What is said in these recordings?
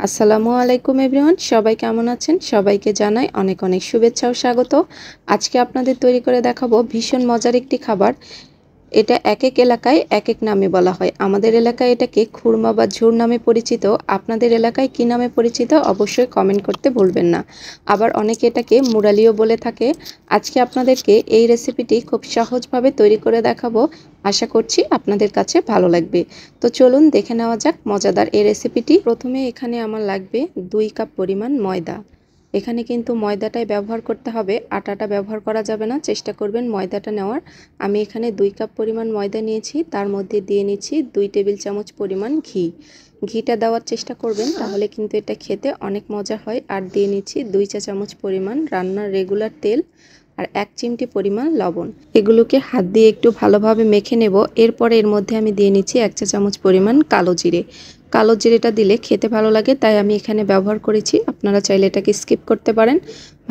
আসসালামু আলাইকুম এভরিওয়ান, সবাই কেমন আছেন? সবাইকে জানাই অনেক অনেক শুভেচ্ছা ও স্বাগত। আজকে আপনাদের তৈরি করে দেখাবো ভীষণ মজার একটি খাবার। এটা এক এক এলাকায় এক এক নামে বলা হয়। আমাদের এলাকায় এটাকে খুরমা বা ঝুর নামে পরিচিত। আপনাদের এলাকায় কি নামে পরিচিত অবশ্যই কমেন্ট করতে ভুলবেন না। আবার অনেকে এটাকে মুরালিও বলে থাকে। আজকে আপনাদেরকে এই রেসিপিটি খুব সহজভাবে তৈরি করে দেখাবো। আশা করছি আপনাদের কাছে ভালো লাগবে। তো চলুন দেখে নেওয়া যাক মজাদার এই রেসিপিটি। প্রথমে এখানে আমার লাগবে 2 কাপ পরিমাণ ময়দা। এখানে কিন্তু ময়দাটাই ব্যবহার করতে হবে, আটাটা ব্যবহার করা যাবে না। চেষ্টা করবেন ময়দাটা নেওয়ার। আমি এখানে 2 কাপ পরিমাণ ময়দা নিয়েছি, তার মধ্যে দিয়ে নিচ্ছি 2 টেবিল চামচ পরিমাণ ঘি। ঘিটা দেওয়ার চেষ্টা করবেন, তাহলে কিন্তু এটা খেতে অনেক মজা হয়। আর দিয়ে নিচ্ছি 2 চা চামচ পরিমাণ রান্নার রেগুলার তেল আর 1 চিমটি পরিমাণ লবণ। এগুলোকে হাত দিয়ে একটু ভালোভাবে মেখে নেব। এরপরে এর মধ্যে আমি দিয়ে নিচ্ছি 1 চা চামচ পরিমাণ কালো জিরে। কালো জিরেটা দিলে খেতে ভালো লাগে, তাই আমি এখানে ব্যবহার করেছি। আপনারা চাইলে এটাকে স্কিপ করতে পারেন।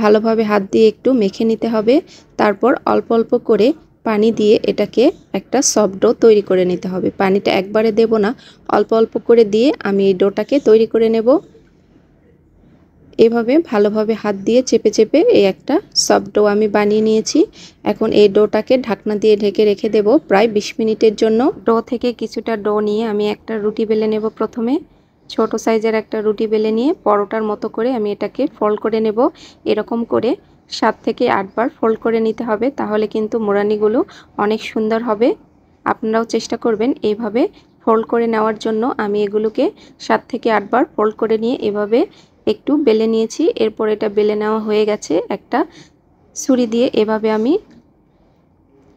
ভালোভাবে হাত দিয়ে একটু মেখে নিতে হবে। তারপর অল্প অল্প করে পানি দিয়ে এটাকে একটা সফট ডো তৈরি করে নিতে হবে। পানিটা একবারে দেব না, অল্প অল্প করে দিয়ে আমি এই ডোটাকে তৈরি করে নেব। এভাবে ভালোভাবে হাত দিয়ে চেপে চেপে এই একটা সফট ডো আমি বানিয়ে নিয়েছি। এখন এই ডোটাকে ঢাকনা দিয়ে ঢেকে রেখে দেব প্রায় 20 মিনিটের জন্য। ডো থেকে কিছুটা ডো নিয়ে আমি একটা রুটি বেলে নেব। প্রথমে ছোট সাইজের একটা রুটি বেলে নিয়ে পরোটার মতো করে আমি এটাকে ফোল্ড করে নেব। এরকম করে 7 থেকে 8 বার ফোল্ড করে নিতে হবে, তাহলে কিন্তু মোরানিগুলো অনেক সুন্দর হবে। আপনারাও চেষ্টা করবেন এইভাবে ফোল্ড করে নেওয়ার জন্য। আমি এগুলোকে 7 থেকে 8 বার ফোল্ড করে নিয়ে এভাবে একটু বেলে নিয়েছি। এরপর এটা বেলে নেওয়া হয়ে গেছে। একটা ছুরি দিয়ে এভাবে আমি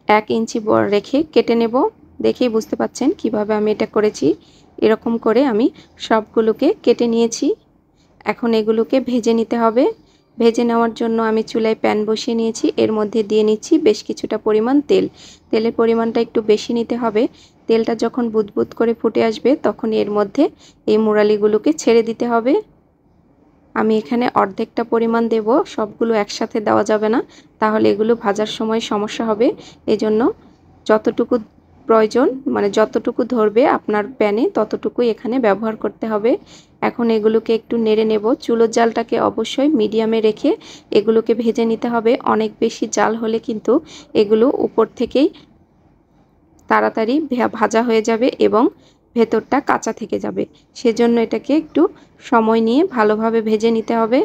1 ইঞ্চি বড় রেখে কেটে নেব। দেখেই বুঝতে পাচ্ছেন কিভাবে আমি এটা করেছি। এরকম করে আমি সবগুলোকে কেটে নিয়েছি। এখন এগুলোকে ভেজে নিতে হবে। ভেজে নেওয়ার জন্য আমি চুলায় প্যান বসিয়ে নিয়েছি। এর মধ্যে দিয়ে নিচ্ছি বেশ কিছুটা পরিমাণ তেল। তেলের পরিমাণটা একটু বেশি নিতে হবে। তেলটা যখন বুদবুদ করে ফুটে আসবে তখন এর মধ্যে এই মুরালিগুলোকে ছেড়ে দিতে হবে। আমি এখানে অর্ধেকটা পরিমাণ দেব, সবগুলো একসাথে দেওয়া যাবে না, তাহলে এগুলো ভাজার সময় সমস্যা হবে। এজন্য যতটুকু প্রয়োজন, মানে যতটুকু ধরবে আপনার প্যানে ততটুকুই এখানে ব্যবহার করতে হবে। এখন এগুলোকে একটু নেড়ে নেব। চুলোর জালটাকে অবশ্যই মিডিয়ামে রেখে এগুলোকে ভেজে নিতে হবে। অনেক বেশি জাল হলে কিন্তু এগুলো উপর থেকেই তাড়াতাড়ি ভাজা হয়ে যাবে এবং ভেতরটা কাঁচা থেকে যাবে। সেজন্য এটাকে একটু সময় নিয়ে ভালোভাবে ভেজে নিতে হবে।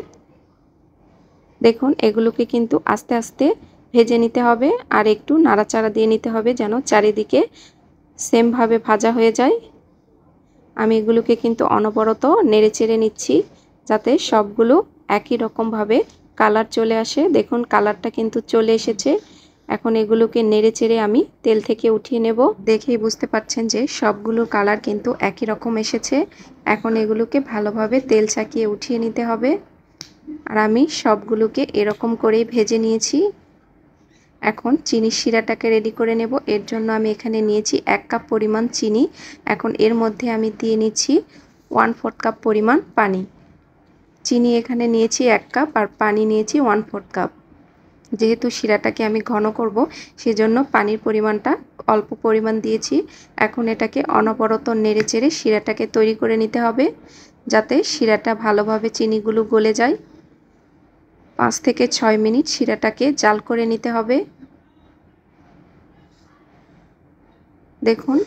দেখুন এগুলোকে কিন্তু আস্তে আস্তে ভেজে নিতে হবে আর একটু নাড়াচাড়া দিয়ে নিতে হবে যেন চারিদিকে সেমভাবে ভাজা হয়ে যায়। আমি এগুলোকে কিন্তু অনবরত নেড়ে চেড়ে নিচ্ছি যাতে সবগুলো একই রকমভাবে কালার চলে আসে। দেখুন কালারটা কিন্তু চলে এসেছে। এখন এগুলোকে নেড়ে চেড়ে আমি তেল থেকে উঠিয়ে নেব। দেখেই বুঝতে পারছেন যে সবগুলো কালার কিন্তু একই রকম এসেছে। এখন এগুলোকে ভালোভাবে তেল ছাকিয়ে উঠিয়ে নিতে হবে। আর আমি সবগুলোকে এরকম করেই ভেজে নিয়েছি। এখন চিনির শিরাটাকে রেডি করে নেব। এর জন্য আমি এখানে নিয়েছি 1 কাপ পরিমাণ চিনি। এখন এর মধ্যে আমি দিয়ে নিচ্ছি 1/4 কাপ পরিমাণ পানি। চিনি এখানে নিয়েছি 1 কাপ আর পানি নিয়েছি 1/4 কাপ। যেহেতু শিরাটাকে আমি ঘন করব সেজন্য পানির পরিমাণটা অল্প পরিমাণ দিয়েছি। এখন এটাকে অনবরত নেড়েচেড়ে শিরাটাকে তৈরি করে নিতে হবে যাতে শিরাটা ভালোভাবে চিনিগুলো গলে যায়। 5 থেকে 6 মিনিট শিরাটাকে জাল করে নিতে হবে। দেখুন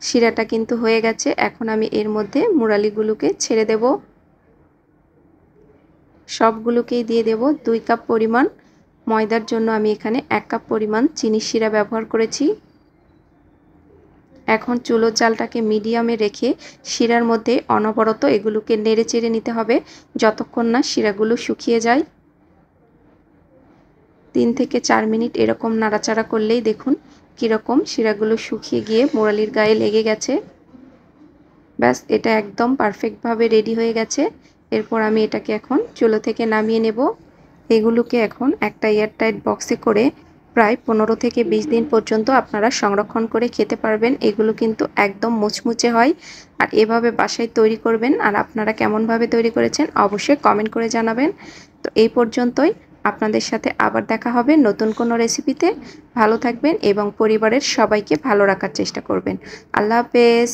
শিরাটা কিন্তু হয়ে গেছে। এখন আমি এর মধ্যে মুরালিগুলোকে ছেড়ে দেব। সবগুলোকেই দিয়ে দেব। 2 কাপ পরিমাণ ময়দার জন্য আমি এখানে 1 কাপ পরিমাণ চিনির শিরা ব্যবহার করেছি। এখন চুলোর জালটাকে মিডিয়ামে রেখে শিরার মধ্যে অনবরত এগুলোকে নেড়ে চেড়ে নিতে হবে যতক্ষণ না শিরাগুলো শুকিয়ে যায়। 3 থেকে 4 মিনিট এরকম নাড়াচাড়া করলেই দেখুন কীরকম শিরাগুলো শুকিয়ে গিয়ে মোরালির গায়ে লেগে গেছে। ব্যাস এটা একদম পারফেক্টভাবে রেডি হয়ে গেছে। এরপর আমি এটাকে এখন চুলো থেকে নামিয়ে নেব। এগুলোকে এখন একটা এয়ারটাইট বক্সে করে প্রায় 15 থেকে 20 দিন পর্যন্ত আপনারা সংরক্ষণ করে খেতে পারবেন। এগুলো কিন্তু একদম মুচমুচে হয়। আর এভাবে বাসায় তৈরি করবেন। আর আপনারা কেমনভাবে তৈরি করেছেন অবশ্যই কমেন্ট করে জানাবেন। তো এই পর্যন্তই। আপনাদের সাথে আবার দেখা হবে নতুন কোনো রেসিপিতে। ভালো থাকবেন এবং পরিবারের সবাইকে ভালো রাখার চেষ্টা করবেন। আল্লাহ হাফেজ।